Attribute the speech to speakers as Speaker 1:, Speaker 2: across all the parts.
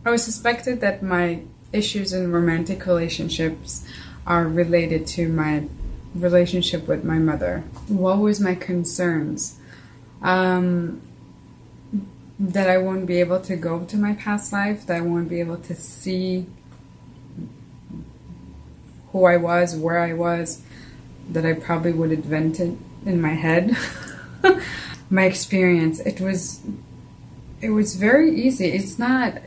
Speaker 1: I was suspected that my issues in romantic relationships are related to my relationship with my mother. What was my concerns? That I won't be able to go to my past life, that I won't be able to see who I was, where I was, that I probably would invent it in my head. My experience, it was very easy. It's not,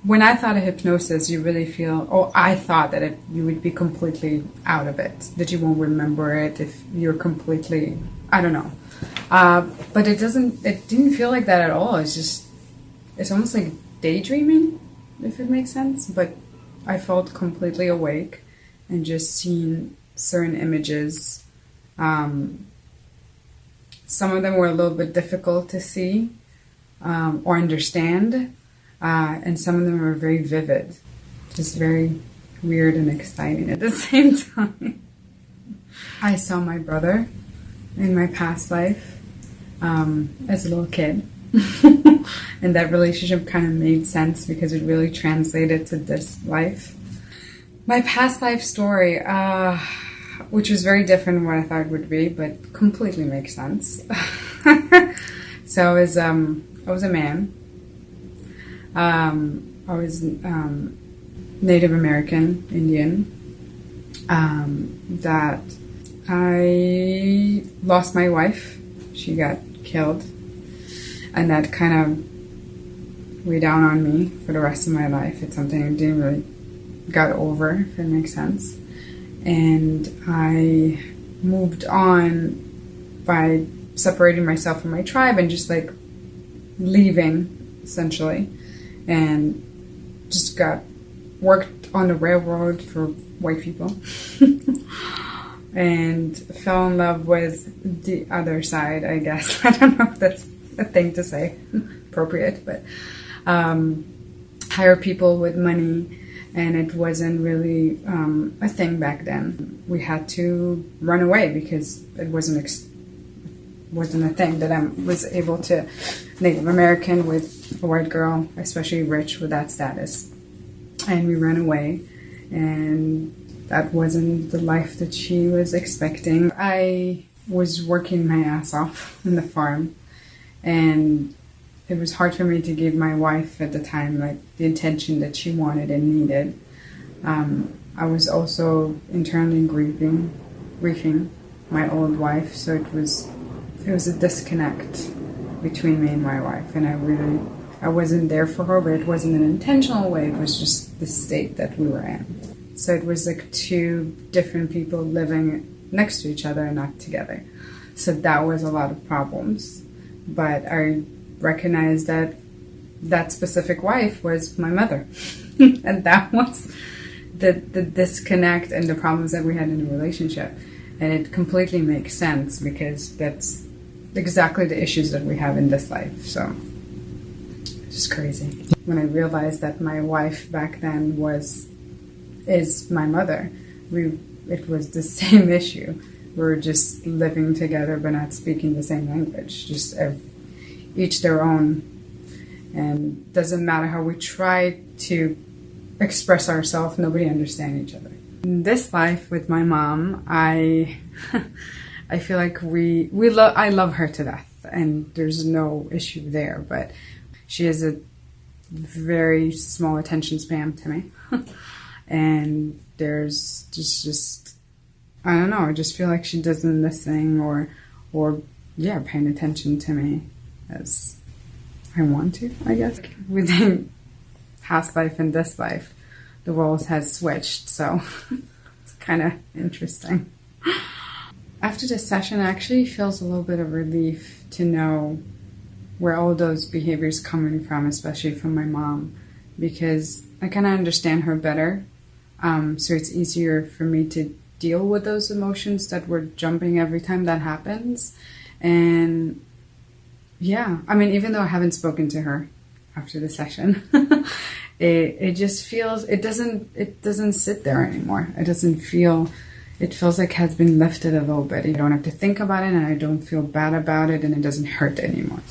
Speaker 1: when I thought of hypnosis, you really feel, I thought that you would be completely out of it, that you won't remember it if you're completely, I don't know. But it didn't feel like that at all. It's almost like daydreaming, if it makes sense. But I felt completely awake and just seeing certain images. Some of them were a little bit difficult to see or understand. And some of them were very vivid, just very weird and exciting at the same time. I saw my brother in my past life as a little kid. And that relationship kind of made sense because it really translated to this life. My past life story, which was very different from what I thought it would be, but completely makes sense. So I was a man. I was Native American, Indian, that I lost my wife. She got killed, and that kind of weighed down on me for the rest of my life. It's something I didn't really got over, if it makes sense. And I moved on by separating myself from my tribe and just like leaving, essentially, and just worked on the railroad for white people. And fell in love with the other side, I guess. I don't know if that's a thing to say, appropriate, but hire people with money, and it wasn't really a thing back then. We had to run away because it wasn't a thing that I was able to Native American with a white girl, especially rich with that status. And we ran away, and that wasn't the life that she was expecting. I was working my ass off in the farm, and it was hard for me to give my wife at the time like the attention that she wanted and needed. I was also internally grieving my old wife, so it was a disconnect between me and my wife, and I wasn't there for her, but it wasn't an intentional way. It was just the state that we were in. So it was like two different people living next to each other and not together. So that was a lot of problems. But I recognized that specific wife was my mother. And that was the disconnect and the problems that we had in the relationship. And it completely makes sense because that's exactly the issues that we have in this life. So it's just crazy. When I realized that my wife back then is my mother, it was the same issue. We were just living together but not speaking the same language, just each their own. And doesn't matter how we try to express ourselves, nobody understands each other. In this life with my mom, I feel like I love her to death, and there's no issue there, but she has a very small attention span to me. And there's just I don't know, I just feel like she doesn't listen or paying attention to me as I want to, I guess. Within past life and this life, the roles has switched, so it's kind of interesting. After this session, it actually feels a little bit of relief to know where all those behaviors coming from, especially from my mom, because I kind of understand her better. So it's easier for me to deal with those emotions that were jumping every time that happens. And yeah, I mean, even though I haven't spoken to her after the session, it just feels, it doesn't sit there anymore. It feels like it has been lifted a little bit. You don't have to think about it, and I don't feel bad about it, and it doesn't hurt anymore.